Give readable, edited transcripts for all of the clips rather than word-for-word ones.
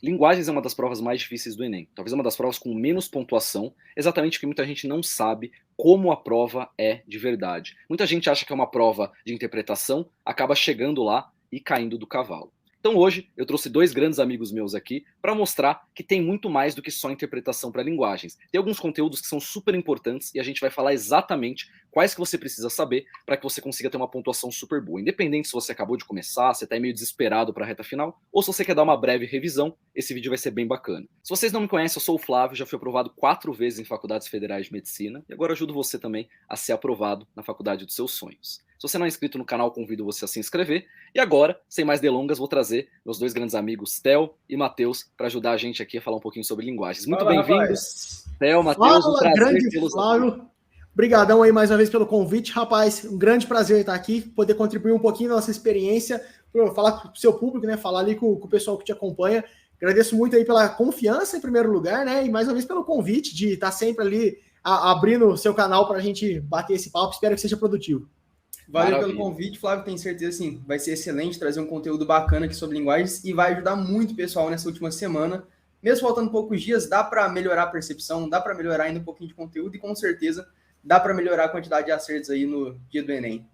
Linguagens é uma das provas mais difíceis do Enem. Talvez uma das provas com menos pontuação, exatamente porque muita gente não sabe como a prova é de verdade. Muita gente acha que é uma prova de interpretação, acaba chegando lá e caindo do cavalo. Então hoje eu trouxe dois grandes amigos meus aqui para mostrar que tem muito mais do que só interpretação para linguagens. Tem alguns conteúdos que são super importantes e a gente vai falar exatamente quais que você precisa saber para que você consiga ter uma pontuação super boa. Independente se você acabou de começar, se está meio desesperado para a reta final, ou se você quer dar uma breve revisão, esse vídeo vai ser bem bacana. Se vocês não me conhecem, eu sou o Flávio, já fui aprovado 4 vezes em faculdades federais de medicina e agora ajudo você também a ser aprovado na faculdade dos seus sonhos. Se você não é inscrito no canal, convido você a se inscrever. E agora, sem mais delongas, vou trazer meus dois grandes amigos, Theo e Matheus, para ajudar a gente aqui a falar um pouquinho sobre linguagens. Muito bem-vindos, Theo, Matheus, um prazer grande tê-los Flávio. Obrigadão aí mais uma vez pelo convite, rapaz. Um grande prazer estar aqui, poder contribuir um pouquinho da nossa experiência, falar com o seu público, né? Falar ali com o pessoal que te acompanha. Agradeço muito aí pela confiança em primeiro lugar, né? E mais uma vez pelo convite de estar sempre ali abrindo o seu canal para a gente bater esse papo. Espero que seja produtivo. Valeu pelo convite, Flávio. Tenho certeza, sim, vai ser excelente trazer um conteúdo bacana aqui sobre linguagens e vai ajudar muito o pessoal nessa última semana. Mesmo faltando poucos dias, dá para melhorar a percepção, dá para melhorar ainda um pouquinho de conteúdo e com certeza dá para melhorar a quantidade de acertos aí no dia do Enem.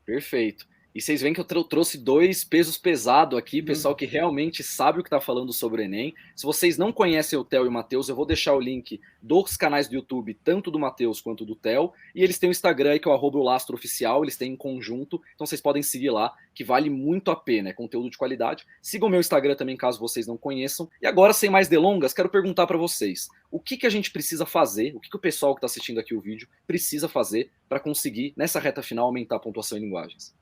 Perfeito. E vocês veem que eu trouxe dois pesos pesados aqui, pessoal que realmente sabe o que está falando sobre o Enem. Se vocês não conhecem o Theo e o Matheus, eu vou deixar o link dos canais do YouTube, tanto do Matheus quanto do Theo. E eles têm o Instagram aí, que é o @lastro_oficial, eles têm em conjunto, então vocês podem seguir lá, que vale muito a pena, é conteúdo de qualidade. Sigam o meu Instagram também, caso vocês não conheçam. E agora, sem mais delongas, quero perguntar para vocês, o que a gente precisa fazer, o que o pessoal que está assistindo aqui o vídeo precisa fazer para conseguir, nessa reta final, aumentar a pontuação em linguagens?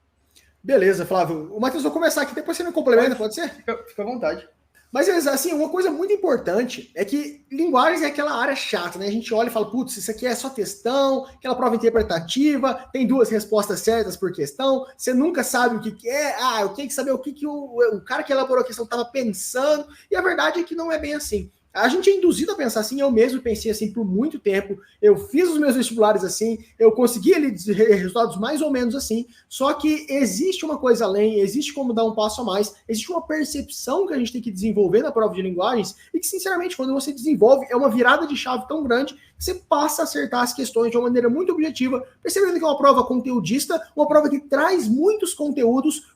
Beleza, Flávio. O Matheus, vou começar aqui, depois você me complementa, pode ser? Fica à vontade. Mas, assim, uma coisa muito importante é que linguagens é aquela área chata, né? A gente olha e fala, putz, isso aqui é só textão, aquela prova interpretativa, tem 2 respostas certas por questão, você nunca sabe o que é, eu tenho que saber o que o cara que elaborou a questão estava pensando, e a verdade é que não é bem assim. A gente é induzido a pensar assim, eu mesmo pensei assim por muito tempo, eu fiz os meus vestibulares assim, eu consegui ali resultados mais ou menos assim, só que existe uma coisa além, existe como dar um passo a mais, existe uma percepção que a gente tem que desenvolver na prova de linguagens, e que sinceramente quando você desenvolve é uma virada de chave tão grande, que você passa a acertar as questões de uma maneira muito objetiva, percebendo que é uma prova conteudista, uma prova que traz muitos conteúdos,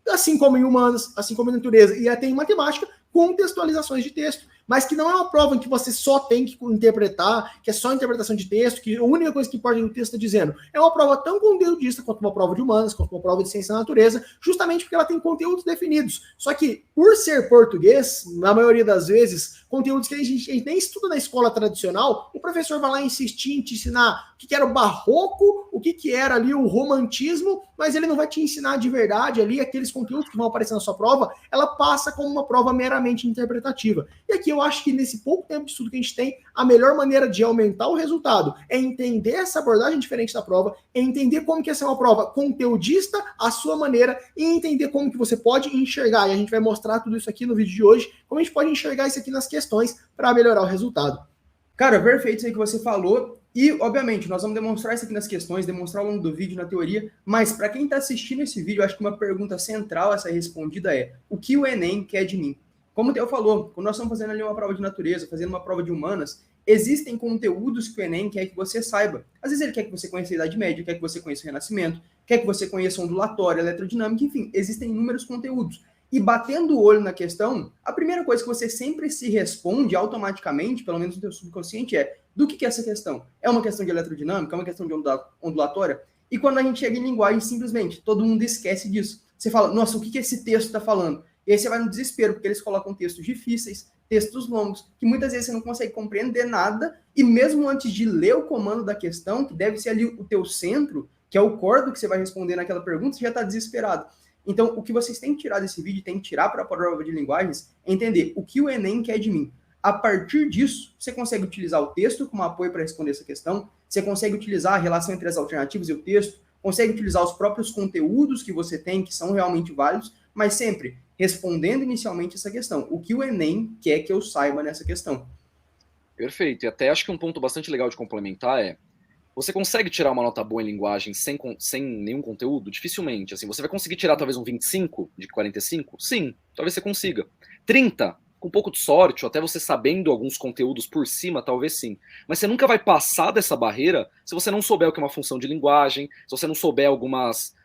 assim como em humanas, assim como em natureza, e até em matemática, contextualizações de texto, mas que não é uma prova em que você só tem que interpretar, que é só interpretação de texto, que a única coisa que importa é o que o texto está dizendo. É uma prova tão conteudista quanto uma prova de humanas, quanto uma prova de ciência da natureza, justamente porque ela tem conteúdos definidos. Só que, por ser português, na maioria das vezes, conteúdos que a gente nem estuda na escola tradicional, o professor vai lá insistir em te ensinar o que era o barroco, o que era ali o romantismo, mas ele não vai te ensinar de verdade ali aqueles conteúdos que vão aparecer na sua prova, ela passa como uma prova meramente interpretativa. E aqui eu acho que nesse pouco tempo de estudo que a gente tem, a melhor maneira de aumentar o resultado é entender essa abordagem diferente da prova, é entender como que essa é uma prova conteudista à sua maneira e entender como que você pode enxergar. E a gente vai mostrar tudo isso aqui no vídeo de hoje, como a gente pode enxergar isso aqui nas questões para melhorar o resultado. Cara, perfeito isso aí que você falou. E, obviamente, nós vamos demonstrar isso aqui nas questões, demonstrar ao longo do vídeo, na teoria, mas para quem está assistindo esse vídeo, eu acho que uma pergunta central a ser respondida é: o que o Enem quer de mim? Como o Theo falou, quando nós estamos fazendo ali uma prova de natureza, fazendo uma prova de humanas, existem conteúdos que o Enem quer que você saiba. Às vezes ele quer que você conheça a Idade Média, quer que você conheça o Renascimento, quer que você conheça ondulatória, eletrodinâmica, enfim, existem inúmeros conteúdos. E batendo o olho na questão, a primeira coisa que você sempre se responde automaticamente, pelo menos no seu subconsciente, é: do que é essa questão? É uma questão de eletrodinâmica? É uma questão de ondulatória? E quando a gente chega em linguagem, simplesmente, todo mundo esquece disso. Você fala: nossa, o que esse texto está falando? E aí você vai no desespero, porque eles colocam textos difíceis, textos longos, que muitas vezes você não consegue compreender nada, e mesmo antes de ler o comando da questão, que deve ser ali o teu centro, que é o core do que você vai responder naquela pergunta, você já está desesperado. Então, o que vocês têm que tirar desse vídeo, têm que tirar para a prova de linguagens, é entender o que o Enem quer de mim. A partir disso, você consegue utilizar o texto como apoio para responder essa questão, você consegue utilizar a relação entre as alternativas e o texto, consegue utilizar os próprios conteúdos que você tem, que são realmente válidos, mas sempre respondendo inicialmente essa questão: o que o Enem quer que eu saiba nessa questão? Perfeito. E até acho que um ponto bastante legal de complementar é: você consegue tirar uma nota boa em linguagem sem nenhum conteúdo? Dificilmente. Assim, você vai conseguir tirar talvez um 25 de 45? Sim, talvez você consiga. 30 com um pouco de sorte, ou até você sabendo alguns conteúdos por cima, talvez sim. Mas você nunca vai passar dessa barreira se você não souber o que é uma função de linguagem, se você não souber algumas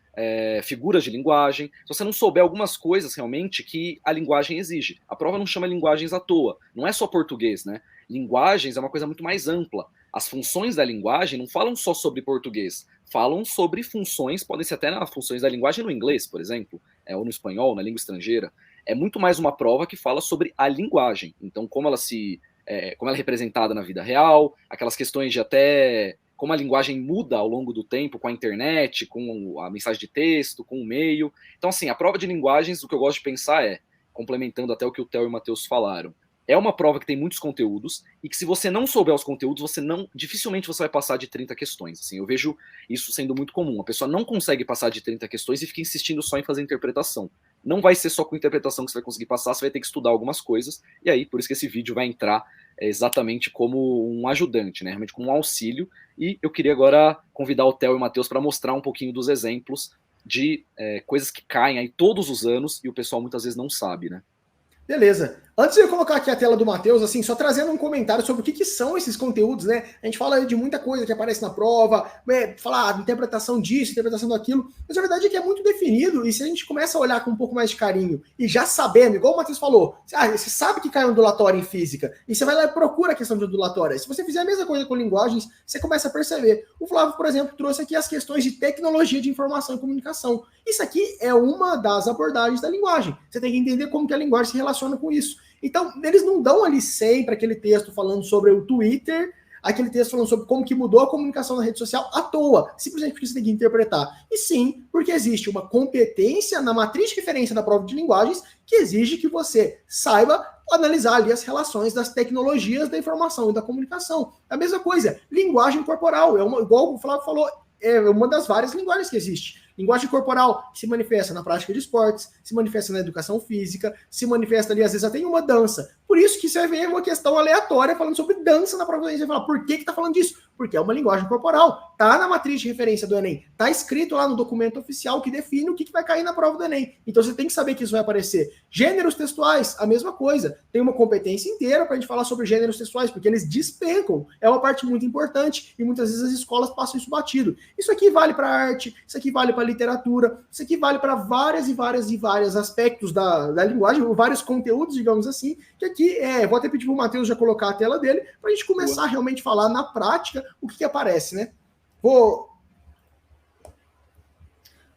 figuras de linguagem, se você não souber algumas coisas realmente que a linguagem exige. A prova não chama linguagens à toa, não é só português, né? Linguagens é uma coisa muito mais ampla. As funções da linguagem não falam só sobre português, falam sobre funções, podem ser até funções da linguagem no inglês, por exemplo, ou no espanhol, na língua estrangeira. É muito mais uma prova que fala sobre a linguagem. Então, como ela é representada na vida real, aquelas questões de até como a linguagem muda ao longo do tempo com a internet, com a mensagem de texto, com o e-mail. Então, assim, a prova de linguagens, o que eu gosto de pensar complementando até o que o Theo e o Matheus falaram, é uma prova que tem muitos conteúdos e que se você não souber os conteúdos, dificilmente você vai passar de 30 questões. Assim, eu vejo isso sendo muito comum. A pessoa não consegue passar de 30 questões e fica insistindo só em fazer interpretação. Não vai ser só com interpretação que você vai conseguir passar, você vai ter que estudar algumas coisas, e aí por isso que esse vídeo vai entrar exatamente como um ajudante, né? Realmente como um auxílio. E eu queria agora convidar o Theo e o Matheus para mostrar um pouquinho dos exemplos de coisas que caem aí todos os anos e o pessoal muitas vezes não sabe, né? Beleza. Antes de eu colocar aqui a tela do Matheus, assim, só trazendo um comentário sobre o que são esses conteúdos, né? A gente fala de muita coisa que aparece na prova, falar interpretação disso, interpretação daquilo, mas a verdade é que é muito definido, e se a gente começa a olhar com um pouco mais de carinho, e já sabendo, igual o Matheus falou, você sabe que cai um ondulatório em física, e você vai lá e procura a questão de ondulatória. Se você fizer a mesma coisa com linguagens, você começa a perceber. O Flávio, por exemplo, trouxe aqui as questões de tecnologia de informação e comunicação. Isso aqui é uma das abordagens da linguagem. Você tem que entender como que a linguagem se relaciona com isso. Então, eles não dão ali sempre aquele texto falando sobre o Twitter, aquele texto falando sobre como que mudou a comunicação na rede social à toa, simplesmente porque você tem que interpretar. E sim, porque existe uma competência na matriz de referência da prova de linguagens que exige que você saiba analisar ali as relações das tecnologias da informação e da comunicação. A mesma coisa, linguagem corporal, igual o Flávio falou, é uma das várias linguagens que existe. Linguagem corporal se manifesta na prática de esportes, se manifesta na educação física, se manifesta ali, às vezes, até em uma dança. Por isso que você vê uma questão aleatória falando sobre dança na prova do Enem. Você fala, por que tá falando disso? Porque é uma linguagem corporal. Tá na matriz de referência do Enem. Tá escrito lá no documento oficial que define o que vai cair na prova do Enem. Então você tem que saber que isso vai aparecer. Gêneros textuais, a mesma coisa. Tem uma competência inteira pra gente falar sobre gêneros textuais, porque eles despencam. É uma parte muito importante e muitas vezes as escolas passam isso batido. Isso aqui vale para arte, isso aqui vale para literatura, isso aqui vale para vários aspectos da linguagem, vários conteúdos, digamos assim, que aqui, vou até pedir para o Matheus já colocar a tela dele, para a gente começar a realmente falar na prática o que aparece, né?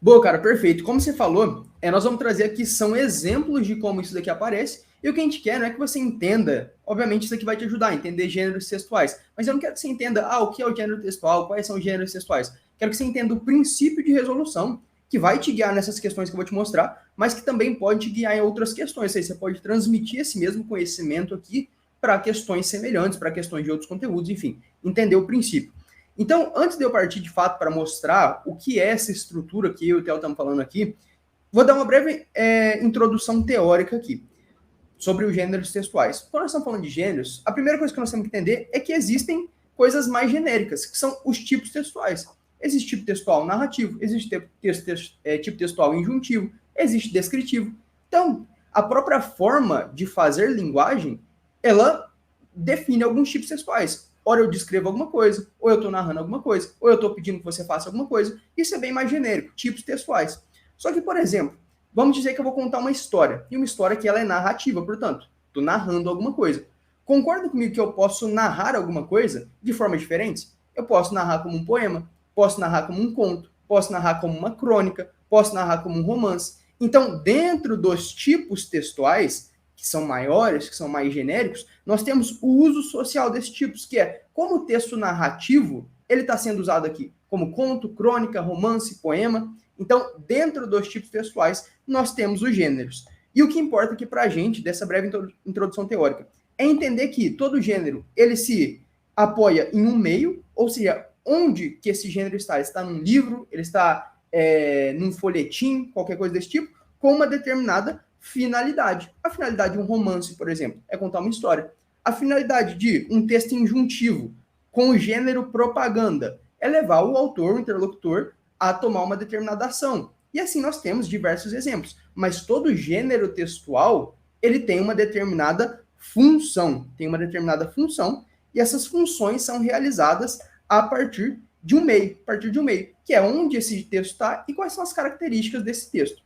Boa, cara, perfeito. Como você falou, nós vamos trazer aqui, são exemplos de como isso daqui aparece, e o que a gente quer não é que você entenda, obviamente isso aqui vai te ajudar a entender gêneros textuais, mas eu não quero que você entenda, o que é o gênero textual, quais são os gêneros textuais. Quero que você entenda o princípio de resolução, que vai te guiar nessas questões que eu vou te mostrar, mas que também pode te guiar em outras questões. Aí você pode transmitir esse mesmo conhecimento aqui para questões semelhantes, para questões de outros conteúdos, enfim, entender o princípio. Então, antes de eu partir de fato para mostrar o que é essa estrutura que eu e o Theo estamos falando aqui, vou dar uma breve introdução teórica aqui sobre os gêneros textuais. Quando nós estamos falando de gêneros, a primeira coisa que nós temos que entender é que existem coisas mais genéricas, que são os tipos textuais. Existe tipo textual narrativo, existe tipo textual injuntivo, existe descritivo. Então, a própria forma de fazer linguagem, ela define alguns tipos textuais. Ora eu descrevo alguma coisa, ou eu estou narrando alguma coisa, ou eu estou pedindo que você faça alguma coisa. Isso é bem mais genérico, tipos textuais. Só que, por exemplo, vamos dizer que eu vou contar uma história, e uma história que ela é narrativa, portanto, estou narrando alguma coisa. Concorda comigo que eu posso narrar alguma coisa de formas diferentes? Eu posso narrar como um poema, posso narrar como um conto, posso narrar como uma crônica, posso narrar como um romance. Então, dentro dos tipos textuais, que são maiores, que são mais genéricos, nós temos o uso social desses tipos, que é como o texto narrativo, ele está sendo usado aqui como conto, crônica, romance, poema. Então, dentro dos tipos textuais, nós temos os gêneros. E o que importa aqui para a gente, dessa breve introdução teórica, é entender que todo gênero, ele se apoia em um meio, ou seja, onde que esse gênero está? Ele está num livro, ele está num folhetim, qualquer coisa desse tipo, com uma determinada finalidade. A finalidade de um romance, por exemplo, é contar uma história. A finalidade de um texto injuntivo com o gênero propaganda é levar o autor, o interlocutor, a tomar uma determinada ação. E assim nós temos diversos exemplos. Mas todo gênero textual, ele tem uma determinada função. Tem uma determinada função, e essas funções são realizadas a partir de um meio, que é onde esse texto está e quais são as características desse texto.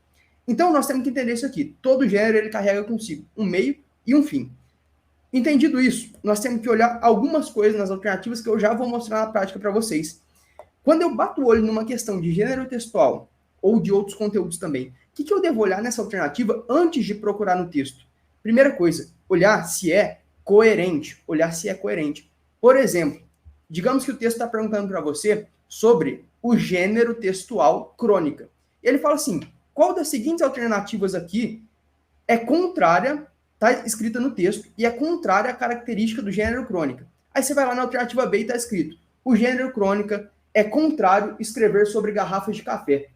Então, nós temos que entender isso aqui. Todo gênero, ele carrega consigo um meio e um fim. Entendido isso, nós temos que olhar algumas coisas nas alternativas que eu já vou mostrar na prática para vocês. Quando eu bato o olho numa questão de gênero textual, ou de outros conteúdos também, o que eu devo olhar nessa alternativa antes de procurar no texto? Primeira coisa, olhar se é coerente. Por exemplo, digamos que o texto está perguntando para você sobre o gênero textual crônica. Ele fala assim, qual das seguintes alternativas aqui é contrária, está escrita no texto, e é contrária à característica do gênero crônica? Aí você vai lá na alternativa B e está escrito, o gênero crônica é contrário escrever sobre garrafas de café.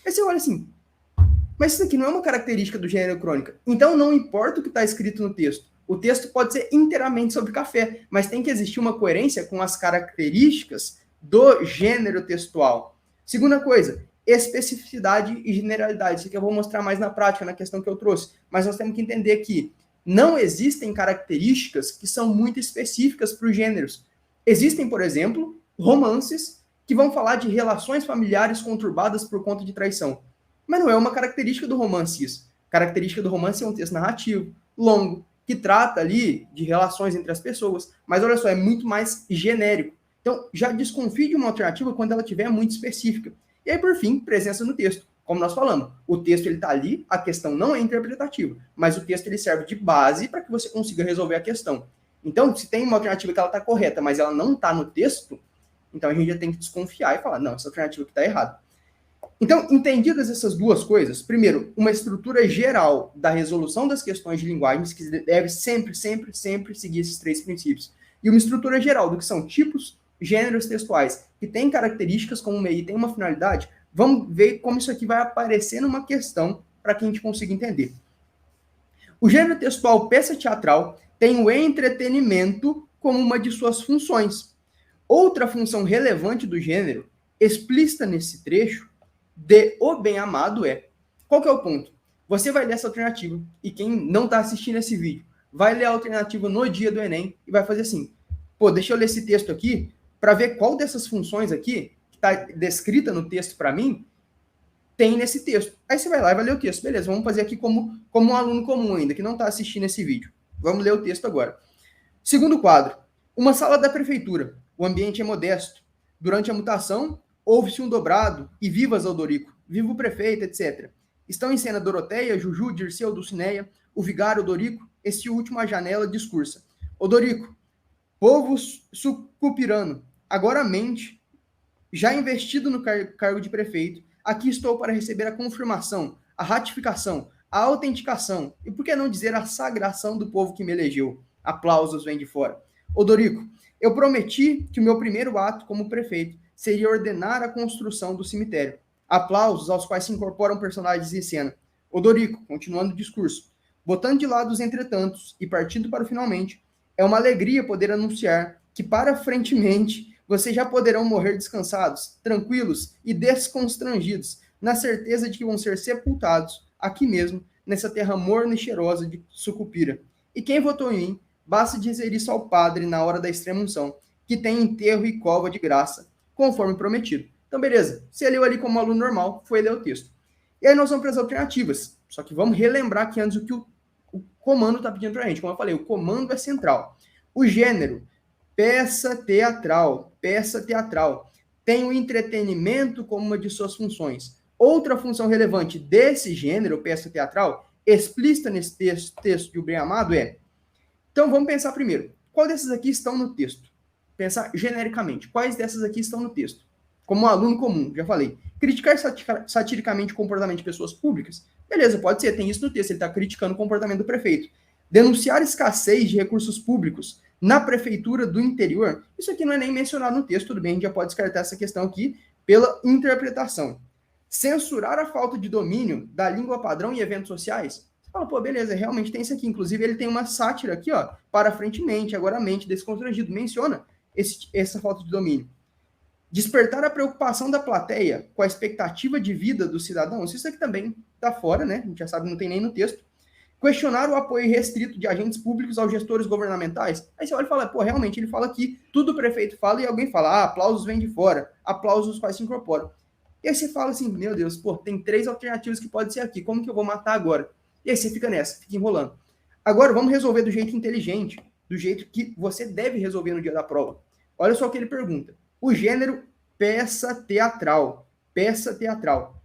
Aí você olha assim, mas isso aqui não é uma característica do gênero crônica. Então não importa o que está escrito no texto. O texto pode ser inteiramente sobre café, mas tem que existir uma coerência com as características do gênero textual. Segunda coisa, especificidade e generalidade. Isso aqui eu vou mostrar mais na prática, na questão que eu trouxe. Mas nós temos que entender que não existem características que são muito específicas para os gêneros. Existem, por exemplo, romances que vão falar de relações familiares conturbadas por conta de traição. Mas não é uma característica do romance isso. A característica do romance é um texto narrativo, longo, que trata ali de relações entre as pessoas. Mas olha só, é muito mais genérico. Então, já desconfie de uma alternativa quando ela estiver muito específica. E aí, por fim, presença no texto. Como nós falamos, o texto está ali, a questão não é interpretativa, mas o texto ele serve de base para que você consiga resolver a questão. Então, se tem uma alternativa que ela está correta, mas ela não está no texto, então a gente já tem que desconfiar e falar, não, essa alternativa aqui está errada. Então, entendidas essas duas coisas, primeiro, uma estrutura geral da resolução das questões de linguagens, que deve sempre seguir esses três princípios, e uma estrutura geral do que são tipos, gêneros textuais, que têm características como meio e tem uma finalidade, vamos ver como isso aqui vai aparecer numa questão para que a gente consiga entender. O gênero textual peça teatral tem o entretenimento como uma de suas funções. Outra função relevante do gênero, explícita nesse trecho, de O Bem Amado é... Qual que é o ponto? Você vai ler essa alternativa, e quem não está assistindo esse vídeo, vai ler a alternativa no dia do Enem, e vai fazer assim, pô, deixa eu ler esse texto aqui, para ver qual dessas funções aqui, que está descrita no texto para mim, tem nesse texto. Aí você vai lá e vai ler o texto. Beleza, vamos fazer aqui como um aluno comum ainda, que não está assistindo esse vídeo. Vamos ler o texto agora. Segundo quadro. Uma sala da prefeitura. O ambiente é modesto. Durante a mutação, houve-se um dobrado e vivas Odorico. Viva o prefeito, etc. Estão em cena Doroteia, Juju, Dirceu, Dulcineia, o vigário Odorico, este último à janela discursa. Odorico, povo sucupirano, agora mente, já investido no cargo de prefeito, aqui estou para receber a confirmação, a ratificação, a autenticação, e por que não dizer a sagração do povo que me elegeu? Aplausos vêm de fora. Odorico, eu prometi que o meu primeiro ato como prefeito seria ordenar a construção do cemitério. Aplausos aos quais se incorporam personagens em cena. Odorico, continuando o discurso, botando de lado os entretantos e partindo para o finalmente, é uma alegria poder anunciar que para frentemente vocês já poderão morrer descansados, tranquilos e desconstrangidos, na certeza de que vão ser sepultados aqui mesmo, nessa terra morna e cheirosa de Sucupira. E quem votou em mim, basta dizer isso ao padre na hora da extrema-unção, que tem enterro e cova de graça, conforme prometido. Então, beleza. Você leu ali como aluno normal, foi ler o texto. E aí nós vamos para as alternativas. Só que vamos relembrar aqui antes o que o comando está pedindo para a gente. Como eu falei, o comando é central. O gênero, peça teatral, tem o entretenimento como uma de suas funções. Outra função relevante desse gênero, peça teatral, explícita nesse texto de O Bem Amado é... Então, vamos pensar primeiro. Qual dessas aqui estão no texto? Pensar genericamente. Quais dessas aqui estão no texto? Como um aluno comum, já falei. Criticar satiricamente o comportamento de pessoas públicas? Beleza, pode ser, tem isso no texto, ele está criticando o comportamento do prefeito. Denunciar escassez de recursos públicos na prefeitura do interior? Isso aqui não é nem mencionado no texto, tudo bem, a gente já pode descartar essa questão aqui pela interpretação. Censurar a falta de domínio da língua padrão em eventos sociais? Você fala, pô, beleza, realmente tem isso aqui. Inclusive, ele tem uma sátira aqui, ó, para frentemente, agora mente, desconstrangido, menciona essa falta de domínio. Despertar a preocupação da plateia com a expectativa de vida dos cidadãos, isso aqui também está fora, né? A gente já sabe, não tem nem no texto. Questionar o apoio restrito de agentes públicos aos gestores governamentais. Aí você olha e fala, pô, realmente ele fala aqui, tudo o prefeito fala e alguém fala, aplausos vêm de fora, aplausos os quais se incorporam. E aí você fala assim, meu Deus, pô, tem 3 alternativas que pode ser aqui, como que eu vou matar agora? E aí você fica nessa, fica enrolando. Agora vamos resolver do jeito inteligente, do jeito que você deve resolver no dia da prova. Olha só o que ele pergunta. O gênero peça teatral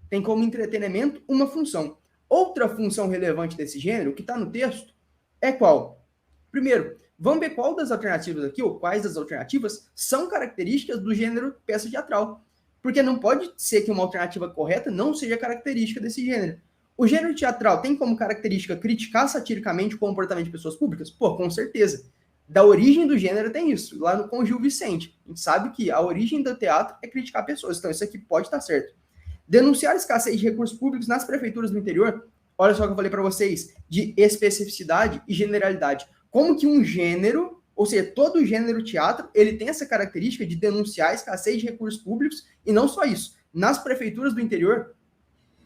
tem como entretenimento uma função. Outra função relevante desse gênero, que está no texto, é qual? Primeiro, vamos ver qual das alternativas aqui, ou quais das alternativas, são características do gênero peça teatral. Porque não pode ser que uma alternativa correta não seja característica desse gênero. O gênero teatral tem como característica criticar satiricamente o comportamento de pessoas públicas? Pô, com certeza. Da origem do gênero tem isso, lá no com Gil Vicente. A gente sabe que a origem do teatro é criticar pessoas, então isso aqui pode estar certo. Denunciar a escassez de recursos públicos nas prefeituras do interior, olha só o que eu falei para vocês, de especificidade e generalidade. Como que um gênero, ou seja, todo o gênero teatro, ele tem essa característica de denunciar a escassez de recursos públicos, e não só isso. Nas prefeituras do interior,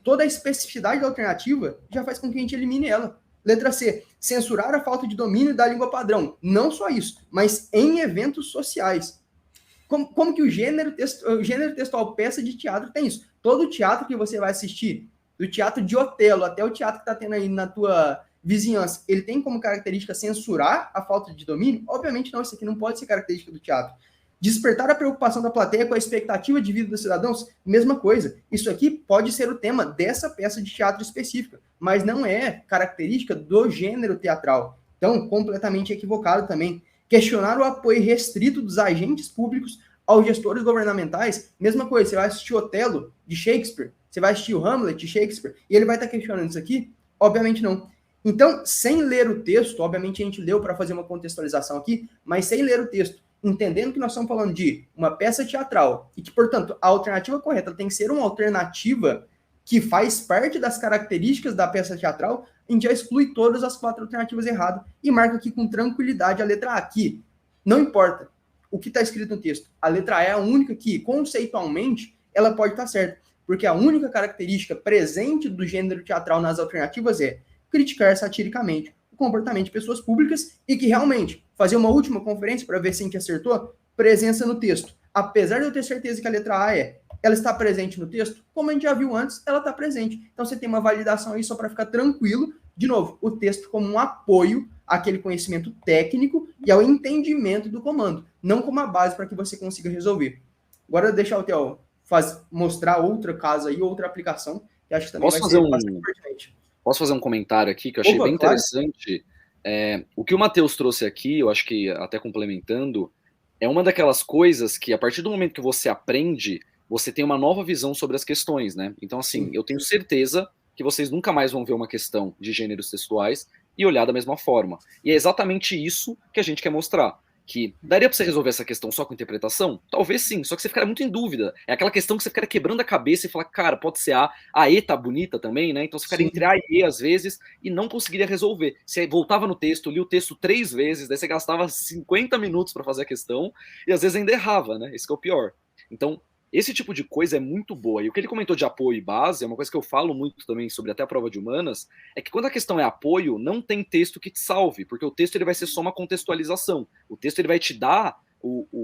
toda a especificidade da alternativa já faz com que a gente elimine ela. Letra C, censurar a falta de domínio da língua padrão. Não só isso, mas em eventos sociais. Como que o gênero textual peça de teatro tem isso? Todo teatro que você vai assistir, do teatro de Otelo até o teatro que está tendo aí na tua vizinhança, ele tem como característica censurar a falta de domínio? Obviamente não, isso aqui não pode ser característica do teatro. Despertar a preocupação da plateia com a expectativa de vida dos cidadãos? Mesma coisa. Isso aqui pode ser o tema dessa peça de teatro específica, mas não é característica do gênero teatral. Então, completamente equivocado também. Questionar o apoio restrito dos agentes públicos aos gestores governamentais, mesma coisa, você vai assistir Otelo, de Shakespeare, você vai assistir o Hamlet, de Shakespeare, e ele vai estar questionando isso aqui? Obviamente não. Então, sem ler o texto, obviamente a gente leu para fazer uma contextualização aqui, mas sem ler o texto, entendendo que nós estamos falando de uma peça teatral, e que, portanto, a alternativa correta tem que ser uma alternativa que faz parte das características da peça teatral, a gente já exclui todas as 4 alternativas erradas e marca aqui com tranquilidade a letra A aqui. Não importa o que está escrito no texto. A letra A é a única que, conceitualmente, ela pode estar certa. Porque a única característica presente do gênero teatral nas alternativas é criticar satiricamente o comportamento de pessoas públicas e que realmente, fazer uma última conferência para ver se a gente acertou, presença no texto. Apesar de eu ter certeza que a letra A ela está presente no texto, como a gente já viu antes, ela está presente. Então você tem uma validação aí só para ficar tranquilo. De novo, o texto como um apoio àquele conhecimento técnico e ao entendimento do comando, não como uma base para que você consiga resolver. Agora deixar o Theo mostrar outro caso aí, outra aplicação, que acho que também vai ser bastante pertinente. Posso fazer um comentário aqui que eu achei bem interessante? O que o Matheus trouxe aqui, eu acho que até complementando, é uma daquelas coisas que a partir do momento que você aprende, você tem uma nova visão sobre as questões, né? Então, assim, eu tenho certeza que vocês nunca mais vão ver uma questão de gêneros textuais e olhar da mesma forma. E é exatamente isso que a gente quer mostrar. Que daria para você resolver essa questão só com interpretação? Talvez sim, só que você ficaria muito em dúvida. É aquela questão que você ficaria quebrando a cabeça e falar, cara, pode ser a E tá bonita também, né? Então você ficaria entre A e E às vezes e não conseguiria resolver. Você voltava no texto, lia o texto 3 vezes, daí você gastava 50 minutos para fazer a questão e às vezes ainda errava, né? Esse que é o pior. Então, esse tipo de coisa é muito boa. E o que ele comentou de apoio e base é uma coisa que eu falo muito também sobre até a prova de humanas, é que quando a questão é apoio, não tem texto que te salve, porque o texto ele vai ser só uma contextualização. O texto ele vai te dar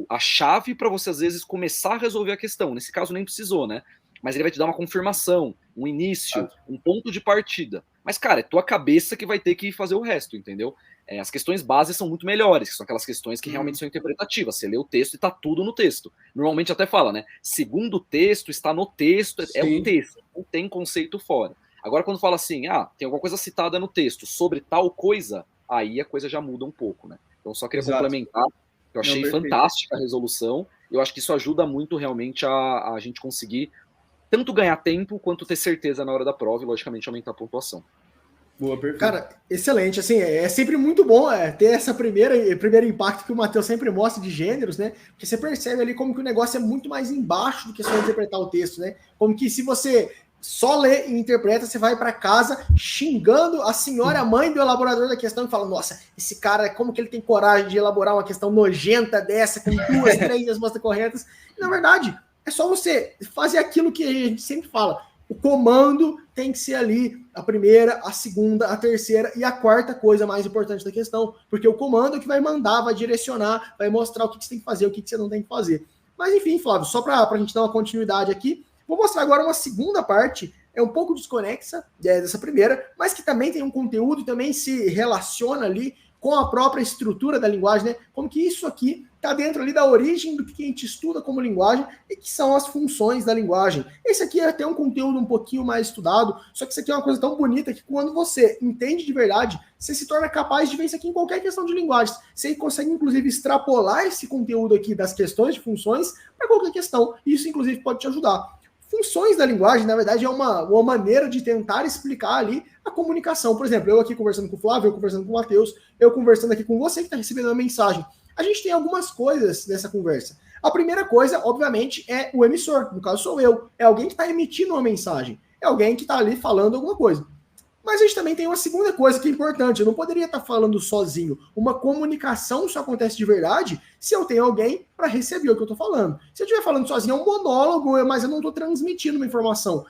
a chave para você, às vezes, começar a resolver a questão. Nesse caso, nem precisou, né? Mas ele vai te dar uma confirmação, um início, um ponto de partida. Mas, cara, é tua cabeça que vai ter que fazer o resto, entendeu? As questões bases são muito melhores, que são aquelas questões que realmente são interpretativas. Você lê o texto e tá tudo no texto. Normalmente até fala, né? Segundo o texto, está no texto, é o texto, não tem conceito fora. Agora, quando fala assim, tem alguma coisa citada no texto sobre tal coisa, aí a coisa já muda um pouco, né? Então, só queria complementar, eu achei fantástica a resolução, eu acho que isso ajuda muito realmente a gente conseguir tanto ganhar tempo, quanto ter certeza na hora da prova e, logicamente, aumentar a pontuação. Boa, perfeito. Cara, excelente. Assim, é sempre muito bom ter esse primeiro impacto que o Matheus sempre mostra de gêneros, né? Porque você percebe ali como que o negócio é muito mais embaixo do que só interpretar o texto, né? Como que se você só lê e interpreta, você vai para casa xingando a senhora mãe do elaborador da questão e fala, nossa, esse cara, como que ele tem coragem de elaborar uma questão nojenta dessa, com 2, 3 respostas corretas? E, na verdade, é só você fazer aquilo que a gente sempre fala. O comando tem que ser ali a primeira, a segunda, a terceira e a quarta coisa mais importante da questão, porque o comando é que vai mandar, vai direcionar, vai mostrar o que você tem que fazer, o que você não tem que fazer. Mas enfim, Flávio, só para a gente dar uma continuidade aqui, vou mostrar agora uma segunda parte, é um pouco desconexa dessa primeira, mas que também tem um conteúdo e também se relaciona ali com a própria estrutura da linguagem, né? Como que isso aqui está dentro ali da origem do que a gente estuda como linguagem e que são as funções da linguagem. Esse aqui é até um conteúdo um pouquinho mais estudado, só que isso aqui é uma coisa tão bonita que quando você entende de verdade, você se torna capaz de ver isso aqui em qualquer questão de linguagem. Você consegue, inclusive, extrapolar esse conteúdo aqui das questões de funções para qualquer questão. Isso, inclusive, pode te ajudar. Funções da linguagem, na verdade, é uma maneira de tentar explicar ali a comunicação. Por exemplo, eu aqui conversando com o Flávio, eu conversando com o Matheus, eu conversando aqui com você que está recebendo uma mensagem. A gente tem algumas coisas nessa conversa. A primeira coisa, obviamente, é o emissor. No caso, sou eu. É alguém que está emitindo uma mensagem. É alguém que está ali falando alguma coisa. Mas a gente também tem uma segunda coisa que é importante. Eu não poderia estar falando sozinho. Uma comunicação só acontece de verdade se eu tenho alguém para receber o que eu estou falando. Se eu estiver falando sozinho, é um monólogo, mas eu não estou transmitindo uma informação.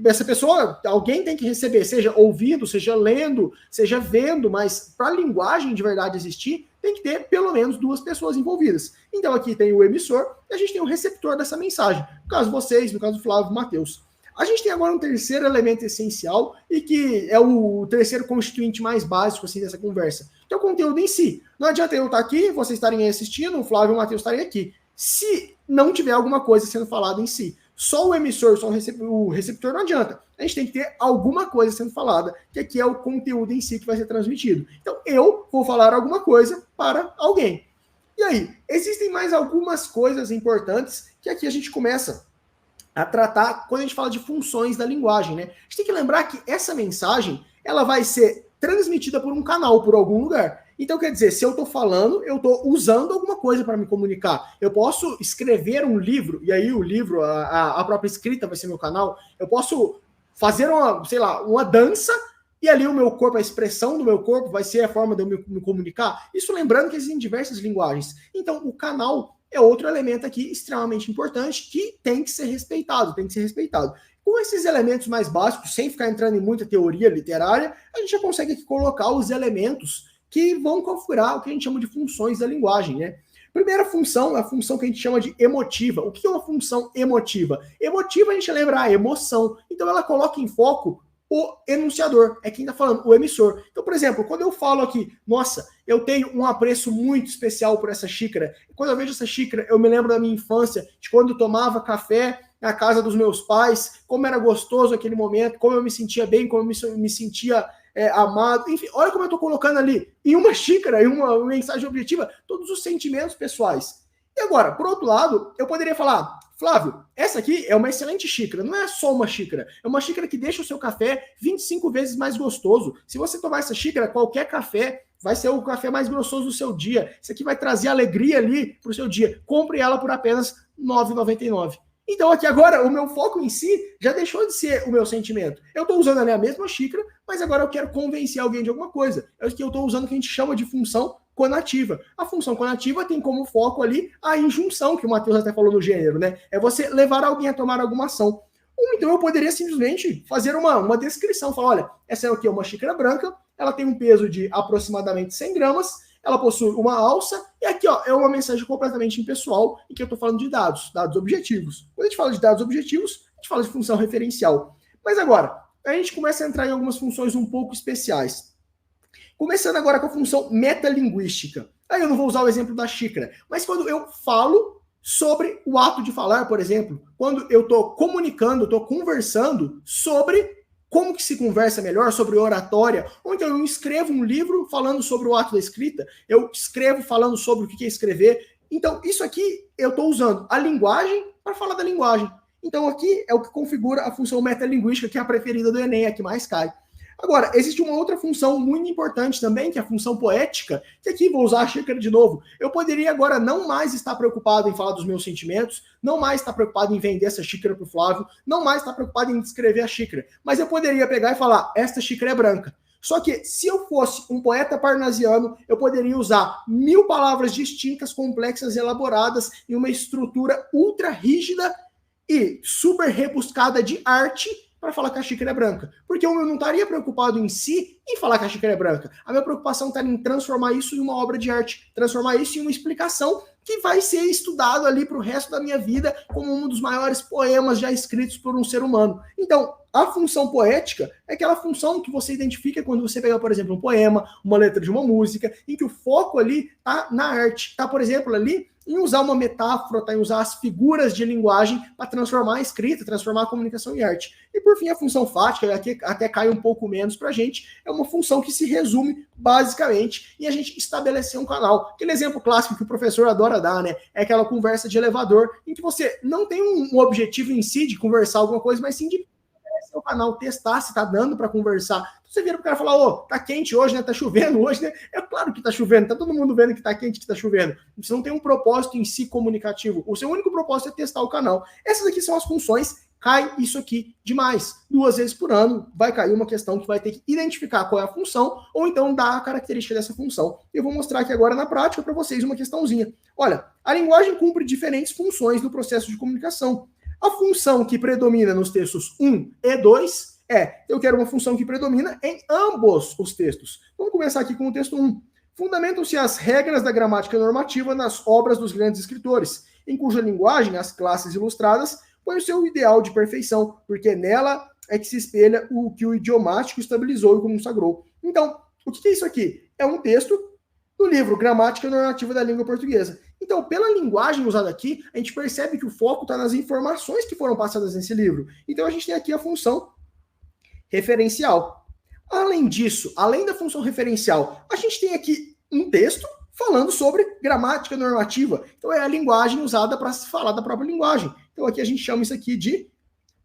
Essa pessoa, alguém tem que receber, seja ouvindo, seja lendo, seja vendo, mas para a linguagem de verdade existir, tem que ter pelo menos duas pessoas envolvidas. Então aqui tem o emissor e a gente tem o receptor dessa mensagem. No caso vocês, no caso do Flávio e Matheus. A gente tem agora um terceiro elemento essencial e que é o terceiro constituinte mais básico assim, dessa conversa, que é o conteúdo em si. Não adianta eu estar aqui, vocês estarem aí assistindo, o Flávio e o Matheus estarem aqui, se não tiver alguma coisa sendo falada em si. Só o emissor, só o receptor não adianta. A gente tem que ter alguma coisa sendo falada, que aqui é o conteúdo em si que vai ser transmitido. Então, eu vou falar alguma coisa para alguém. E aí, existem mais algumas coisas importantes que aqui a gente começa a tratar quando a gente fala de funções da linguagem, né? A gente tem que lembrar que essa mensagem, ela vai ser transmitida por um canal, por algum lugar. Então, quer dizer, se eu estou falando, eu estou usando alguma coisa para me comunicar. Eu posso escrever um livro, e aí o livro, a própria escrita vai ser meu canal. Eu posso fazer uma dança, e ali o meu corpo, a expressão do meu corpo vai ser a forma de eu me comunicar. Isso lembrando que existem diversas linguagens. Então, o canal é outro elemento aqui extremamente importante que tem que ser respeitado, Com esses elementos mais básicos, sem ficar entrando em muita teoria literária, a gente já consegue aqui colocar os elementos que vão configurar o que a gente chama de funções da linguagem, né? Primeira função é a função que a gente chama de emotiva. O que é uma função emotiva? Emotiva a gente lembra a emoção. Então ela coloca em foco o enunciador, é quem está falando, o emissor. Então, por exemplo, quando eu falo aqui, nossa, eu tenho um apreço muito especial por essa xícara. Quando eu vejo essa xícara, eu me lembro da minha infância, de quando eu tomava café na casa dos meus pais, como era gostoso aquele momento, como eu me sentia bem, como eu me sentia amado. Enfim, olha como eu estou colocando ali, em uma xícara, em uma mensagem objetiva, todos os sentimentos pessoais. E agora, por outro lado, eu poderia falar, Flávio, essa aqui é uma excelente xícara, não é só uma xícara, é uma xícara que deixa o seu café 25 vezes mais gostoso. Se você tomar essa xícara, qualquer café vai ser o café mais gostoso do seu dia. Isso aqui vai trazer alegria ali para o seu dia. Compre ela por apenas R$ 9,99. Então aqui agora, o meu foco em si já deixou de ser o meu sentimento. Eu estou usando ali a mesma xícara, mas agora eu quero convencer alguém de alguma coisa. É o que eu estou usando o que a gente chama de função conativa. A função conativa tem como foco ali a injunção, que o Matheus até falou no gênero, né? É você levar alguém a tomar alguma ação. Ou então eu poderia simplesmente fazer uma descrição, falar, olha, essa aqui é uma xícara branca, ela tem um peso de aproximadamente 100 gramas, ela possui uma alça, e aqui ó, é uma mensagem completamente impessoal, em que eu estou falando de dados objetivos. Quando a gente fala de dados objetivos, a gente fala de função referencial. Mas agora, a gente começa a entrar em algumas funções um pouco especiais. Começando agora com a função metalinguística. Aí eu não vou usar o exemplo da xícara, mas quando eu falo sobre o ato de falar, por exemplo, quando eu estou comunicando, estou conversando sobre como que se conversa melhor, sobre oratória, ou então eu escrevo um livro falando sobre o ato da escrita, eu escrevo falando sobre o que é escrever. Então, isso aqui eu estou usando a linguagem para falar da linguagem. Então, aqui é o que configura a função metalinguística, que é a preferida do Enem, a que mais cai. Agora, existe uma outra função muito importante também, que é a função poética, que aqui vou usar a xícara de novo. Eu poderia agora não mais estar preocupado em falar dos meus sentimentos, não mais estar preocupado em vender essa xícara para o Flávio, não mais estar preocupado em descrever a xícara, mas eu poderia pegar e falar, esta xícara é branca. Só que se eu fosse um poeta parnasiano, eu poderia usar 1000 palavras distintas, complexas, elaboradas, em uma estrutura ultra rígida e super rebuscada de arte, para falar que a xícara é branca. Porque eu não estaria preocupado em si em falar que a xícara é branca. A minha preocupação está em transformar isso em uma obra de arte, transformar isso em uma explicação que vai ser estudado ali para o resto da minha vida como um dos maiores poemas já escritos por um ser humano. Então, a função poética é aquela função que você identifica quando você pega, por exemplo, um poema, uma letra de uma música, em que o foco ali está na arte. Está, por exemplo, ali em usar uma metáfora, tá, em usar as figuras de linguagem para transformar a escrita, transformar a comunicação em arte. E por fim, a função fática, aqui até cai um pouco menos para a gente, é uma função que se resume basicamente em a gente estabelecer um canal. Aquele exemplo clássico que o professor adora dar, né? É aquela conversa de elevador, em que você não tem um objetivo em si de conversar alguma coisa, mas sim de seu canal, testar se tá dando para conversar. Você vira pro cara e fala, ô, tá quente hoje, né? Tá chovendo hoje, né? É claro que tá chovendo, tá todo mundo vendo que tá quente, que tá chovendo. Você não tem um propósito em si comunicativo. O seu único propósito é testar o canal. Essas aqui são as funções. Cai isso aqui demais. 2 vezes por ano vai cair uma questão que vai ter que identificar qual é a função ou então dar a característica dessa função. Eu vou mostrar aqui agora na prática para vocês uma questãozinha. Olha, a linguagem cumpre diferentes funções no processo de comunicação. A função que predomina nos textos 1 e 2 eu quero uma função que predomina em ambos os textos. Vamos começar aqui com o texto 1. Fundamentam-se as regras da gramática normativa nas obras dos grandes escritores, em cuja linguagem as classes ilustradas põem o seu ideal de perfeição, porque nela é que se espelha o que o idiomático estabilizou e consagrou. Então, o que é isso aqui? É um texto do livro Gramática Normativa da Língua Portuguesa. Então, pela linguagem usada aqui, a gente percebe que o foco está nas informações que foram passadas nesse livro. Então, a gente tem aqui a função referencial. Além disso, além da função referencial, a gente tem aqui um texto falando sobre gramática normativa. Então, é a linguagem usada para se falar da própria linguagem. Então, aqui a gente chama isso aqui de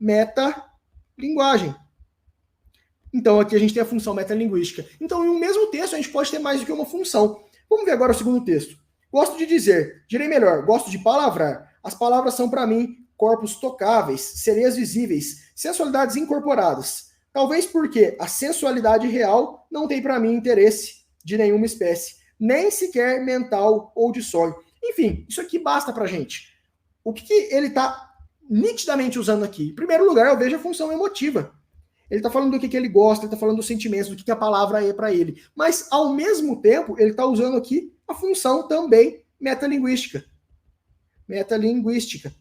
metalinguagem. Então, aqui a gente tem a função metalinguística. Então, em um mesmo texto, a gente pode ter mais do que uma função. Vamos ver agora o segundo texto. Gosto de dizer, direi melhor, gosto de palavrar. As palavras são para mim corpos tocáveis, sereias visíveis, sensualidades incorporadas. Talvez porque a sensualidade real não tem para mim interesse de nenhuma espécie, nem sequer mental ou de sonho. Enfim, isso aqui basta para gente. O que ele está nitidamente usando aqui? Em primeiro lugar, eu vejo a função emotiva. Ele está falando do que ele gosta, ele está falando dos sentimentos, do que a palavra é para ele. Mas, ao mesmo tempo, ele está usando aqui a função também metalinguística. Metalinguística.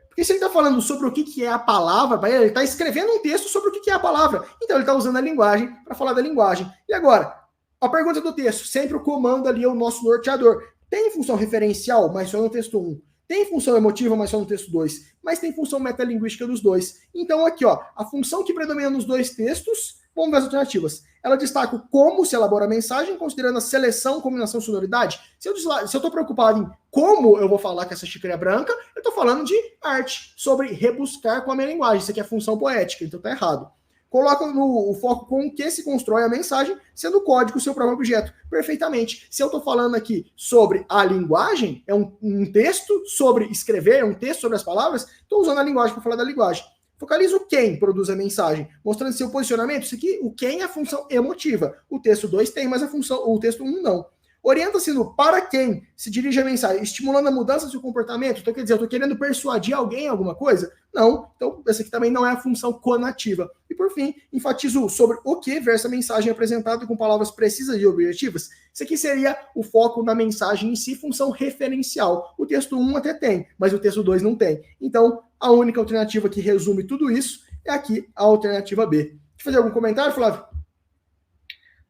Porque se ele está falando sobre o que é a palavra, ele está escrevendo um texto sobre o que é a palavra. Então, ele está usando a linguagem para falar da linguagem. E agora, a pergunta do texto, sempre o comando ali é o nosso norteador. Tem função referencial, mas só no texto 1. Tem função emotiva, mas só no texto 2. Mas tem função metalinguística dos dois. Então, aqui, ó, a função que predomina nos dois textos, vamos ver as alternativas. Ela destaca como se elabora a mensagem, considerando a seleção, combinação, sonoridade. Se eu estou preocupado em como eu vou falar que essa xícara é branca, eu estou falando de arte, sobre rebuscar com a minha linguagem. Isso aqui é função poética, então tá errado. Coloca o foco com o que se constrói a mensagem, sendo o código o seu próprio objeto. Perfeitamente. Se eu estou falando aqui sobre a linguagem, é um texto sobre escrever, é um texto sobre as palavras, estou usando a linguagem para falar da linguagem. Focaliza o quem produz a mensagem, mostrando seu posicionamento. Isso aqui, o quem é a função emotiva. O texto 2 tem, mas o texto 1 não. Orienta-se no para quem se dirige a mensagem, estimulando a mudança do seu comportamento. Então, quer dizer, eu estou querendo persuadir alguém em alguma coisa? Não. Então, essa aqui também não é a função conativa. E, por fim, enfatizo sobre o que versa a mensagem apresentada com palavras precisas e objetivas. Isso aqui seria o foco na mensagem em si, função referencial. O texto 1 até tem, mas o texto 2 não tem. Então, a única alternativa que resume tudo isso é aqui a alternativa B. Deixa eu fazer algum comentário, Flávio?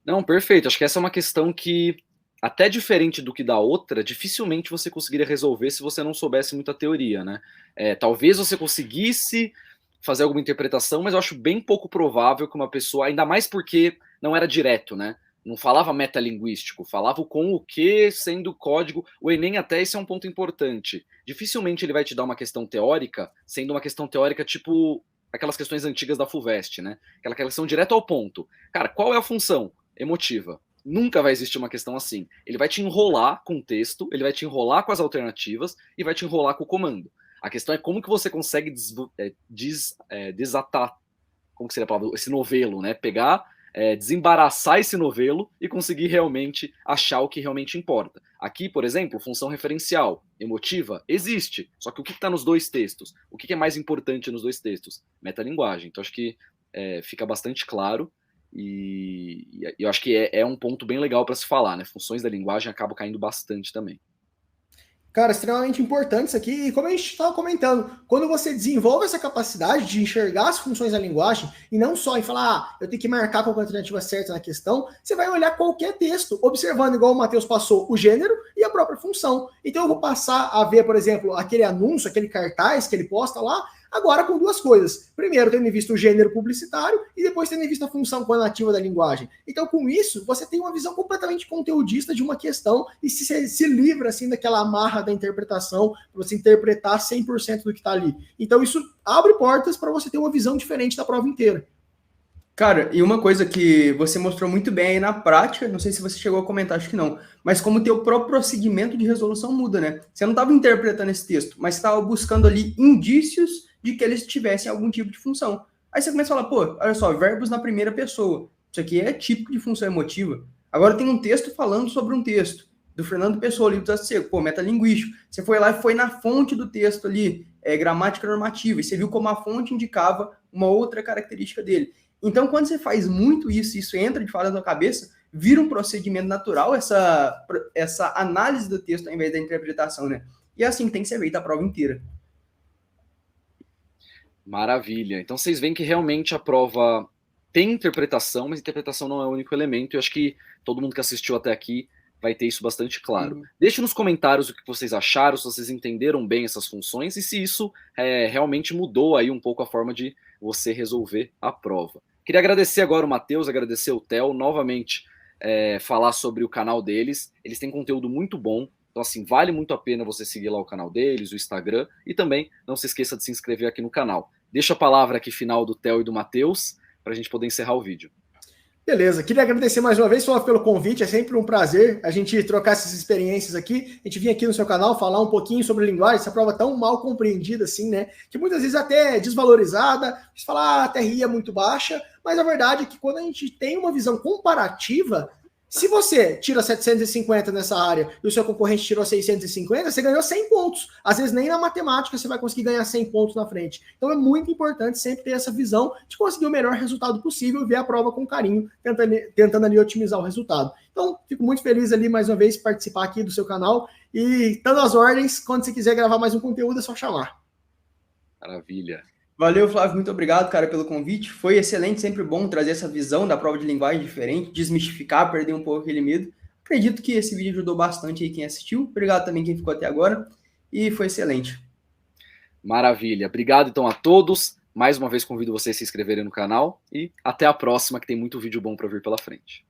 Não, perfeito. Acho que essa é uma questão que, até diferente do que da outra, dificilmente você conseguiria resolver se você não soubesse muita teoria, né? Talvez você conseguisse fazer alguma interpretação, mas eu acho bem pouco provável que uma pessoa, ainda mais porque não era direto, né? Não falava metalinguístico, falava com o que sendo código. O Enem até esse é um ponto importante. Dificilmente ele vai te dar uma questão teórica, sendo uma questão teórica tipo aquelas questões antigas da FUVEST, né? Aquela questão direto ao ponto. Cara, qual é a função emotiva? Nunca vai existir uma questão assim. Ele vai te enrolar com o texto, ele vai te enrolar com as alternativas e vai te enrolar com o comando. A questão é como que você consegue desatar, como que seria a palavra? Esse novelo, né? Pegar desembaraçar esse novelo e conseguir realmente achar o que realmente importa. Aqui, por exemplo, função referencial, emotiva, existe. Só que o que está nos dois textos? O que é mais importante nos dois textos? Metalinguagem. Então, acho que fica bastante claro e eu acho que é um ponto bem legal para se falar, né? Funções da linguagem acabam caindo bastante também. Cara, extremamente importante isso aqui. E como a gente estava comentando, quando você desenvolve essa capacidade de enxergar as funções da linguagem, e não só em falar, eu tenho que marcar qual é a alternativa certa na questão, você vai olhar qualquer texto, observando, igual o Matheus passou, o gênero e a própria função. Então eu vou passar a ver, por exemplo, aquele anúncio, aquele cartaz que ele posta lá, agora com duas coisas. Primeiro, tendo em vista o gênero publicitário e depois tendo em vista a função nativa da linguagem. Então, com isso, você tem uma visão completamente conteudista de uma questão e se livra assim daquela amarra da interpretação para você interpretar 100% do que está ali. Então, isso abre portas para você ter uma visão diferente da prova inteira. Cara, e uma coisa que você mostrou muito bem aí na prática, não sei se você chegou a comentar, acho que não, mas como o teu próprio procedimento de resolução muda, né? Você não estava interpretando esse texto, mas estava buscando ali indícios de que eles tivessem algum tipo de função. Aí você começa a falar, pô, olha só, verbos na primeira pessoa. Isso aqui é típico de função emotiva. Agora tem um texto falando sobre um texto, do Fernando Pessoa, livro do Seco, pô, metalinguístico. Você foi lá e foi na fonte do texto ali, gramática normativa, e você viu como a fonte indicava uma outra característica dele. Então, quando você faz muito isso entra de fato na sua cabeça, vira um procedimento natural essa análise do texto ao invés da interpretação, né? E é assim que tem que ser feita a prova inteira. Maravilha. Então vocês veem que realmente a prova tem interpretação, mas interpretação não é o único elemento. Eu acho que todo mundo que assistiu até aqui vai ter isso bastante claro. Deixe nos comentários o que vocês acharam, se vocês entenderam bem essas funções e se isso realmente mudou aí um pouco a forma de você resolver a prova. Queria agradecer agora o Matheus, agradecer o Theo, novamente falar sobre o canal deles. Eles têm conteúdo muito bom. Então, assim, vale muito a pena você seguir lá o canal deles, o Instagram, e também não se esqueça de se inscrever aqui no canal. Deixa a palavra aqui final do Theo e do Matheus, para a gente poder encerrar o vídeo. Beleza, queria agradecer mais uma vez, Flávio, pelo convite, é sempre um prazer a gente trocar essas experiências aqui, a gente vir aqui no seu canal falar um pouquinho sobre linguagem, essa prova tão mal compreendida assim, né, que muitas vezes até é desvalorizada, você fala, a TRI é muito baixa, mas a verdade é que quando a gente tem uma visão comparativa, se você tira 750 nessa área e o seu concorrente tirou 650, você ganhou 100 pontos. Às vezes nem na matemática você vai conseguir ganhar 100 pontos na frente. Então é muito importante sempre ter essa visão de conseguir o melhor resultado possível e ver a prova com carinho, tentando ali otimizar o resultado. Então, fico muito feliz ali mais uma vez participar aqui do seu canal e estando às ordens, quando você quiser gravar mais um conteúdo é só chamar. Maravilha. Valeu, Flávio, muito obrigado, cara, pelo convite. Foi excelente, sempre bom trazer essa visão da prova de linguagem diferente, desmistificar, perder um pouco aquele medo. Acredito que esse vídeo ajudou bastante aí quem assistiu. Obrigado também quem ficou até agora e foi excelente. Maravilha. Obrigado, então, a todos. Mais uma vez convido vocês a se inscreverem no canal e até a próxima, que tem muito vídeo bom para vir pela frente.